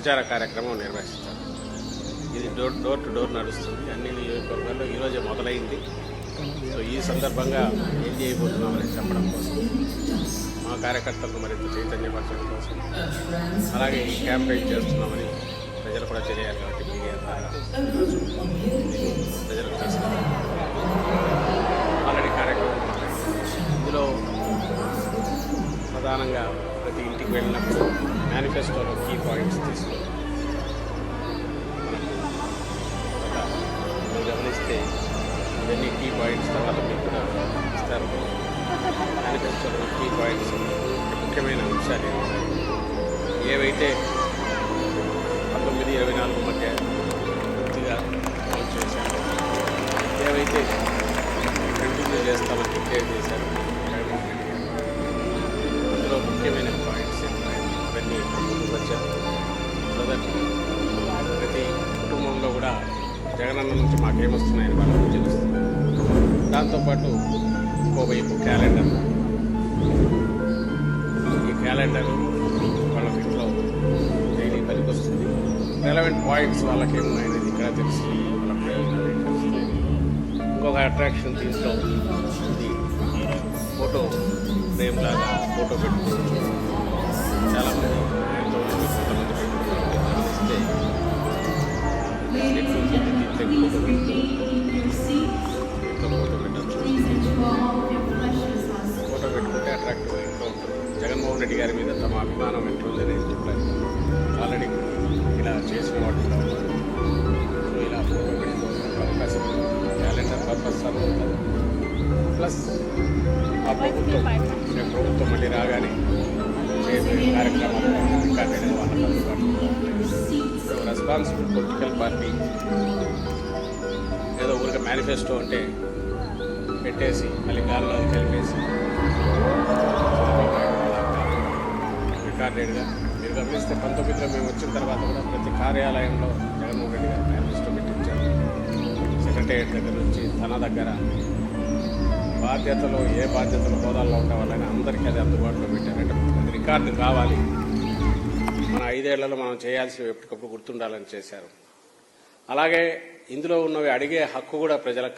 ప్రచార కార్యక్రమం నిర్వహిస్తారు. ఇది డోర్ టు డోర్ నడుస్తుంది. అన్ని నియోజకవర్గాల్లో ఈరోజే మొదలైంది. సో ఈ సందర్భంగా ఏం చేయబోతున్నామని చెప్పడం కోసం, మా కార్యకర్తలకు మరింత చైతన్యపరచడం కోసం, అలాగే ఈ క్యాంపెయిన్ చేస్తున్నామని ప్రజలు కూడా తెలియాలి కాబట్టి మీడియా ద్వారా ప్రజలకు తీసుకెళ్ళాలి. ఆల్రెడీ కార్యక్రమం ఇందులో ప్రధానంగా ప్రతి ఇంటికి వెళ్ళినప్పుడు మేనిఫెస్టోలో కీ పాయింట్స్ తీసుకొని మీరు గమనిస్తే ఇవన్నీ కీ పాయింట్స్ తర్వాత మీకు కూడా ఇస్తారు. మేనిఫెస్టోలో కీ పాయింట్స్ ముఖ్యమైన అంశాలు ఏవైతే 19-24 మధ్య పూర్తిగా అమలు చేశారు, ఏవైతే కంటిన్యూ చేస్తామని డిక్లేర్ చేశారు అందులో ముఖ్యమైన పాయింట్స్ ఇవన్నీ వచ్చారు. సో దట్ ప్రతి కుటుంబంలో కూడా జగనన్న నుంచి మాకేమొస్తున్నాయని వాళ్ళకి తెలుస్తుంది. దాంతోపాటు ఇంకోవైపు క్యాలెండర్, ఈ క్యాలెండర్ వాళ్ళ ఇంట్లో డైలీ పనికి వస్తుంది. రెలవెంట్ పాయింట్స్ వాళ్ళకి ఏమున్నాయనేది ఇక్కడ తెలిసి వాళ్ళ ప్రయోజనాలు తెలుస్తాయి. ఇంకొక అట్రాక్షన్ దీంట్లో ఇది ఫోటో ఫ్రేమ్ లాగా ఫోటో పెట్టుకోవచ్చు. చాలామంది కొంతమంది పెట్టుకుంటే ఫోటో పెట్టచ్చు. ఫోటో పెట్టుకుంటే అట్రాక్టివ్ ఇంట్లో ఉంటుంది. జగన్మోహన్ రెడ్డి గారి మీద తమ అభిమానం ఎట్లుందని చెప్పారు. ఆల్రెడీ ఇలా చేసిన వాడు కూడా ఉన్నారు. సో ఇలా ఫోటో పెట్టుకోవడానికి అవకాశం క్యాలెండర్ పర్పస్ అవుతుంది. ప్లస్ ఆ ప్రభుత్వం మళ్ళీ రాగానే చేసే కార్యక్రమాలు రికార్డెడ్ వాళ్ళకి అందుబాటులో. రెస్పాన్సిబుల్ పొలిటికల్ పార్టీ ఏదో ఊరిక మేనిఫెస్టో అంటే పెట్టేసి మళ్ళీ గాల్లో కలిపేసి రికార్డెడ్గా మీరు గమనిస్తే 19లో మేము వచ్చిన తర్వాత కూడా ప్రతి కార్యాలయంలో జగన్మోహన్ రెడ్డి గారు మేనిఫెస్టో పెట్టించారు. సెక్రటేరియట్ దగ్గర నుంచి తన దగ్గర బాధ్యతలు ఏ బాధ్యతలు హోదాల్లో ఉండే వాళ్ళని అందరికీ అది అందుబాటులో పెట్టారంటే అది రికార్డు కావాలి. మన 5 ఏళ్లలో మనం చేయాల్సినవి ఎప్పటికప్పుడు గుర్తుండాలని చేశారు. అలాగే ఇందులో ఉన్నవి అడిగే హక్కు కూడా ప్రజలకు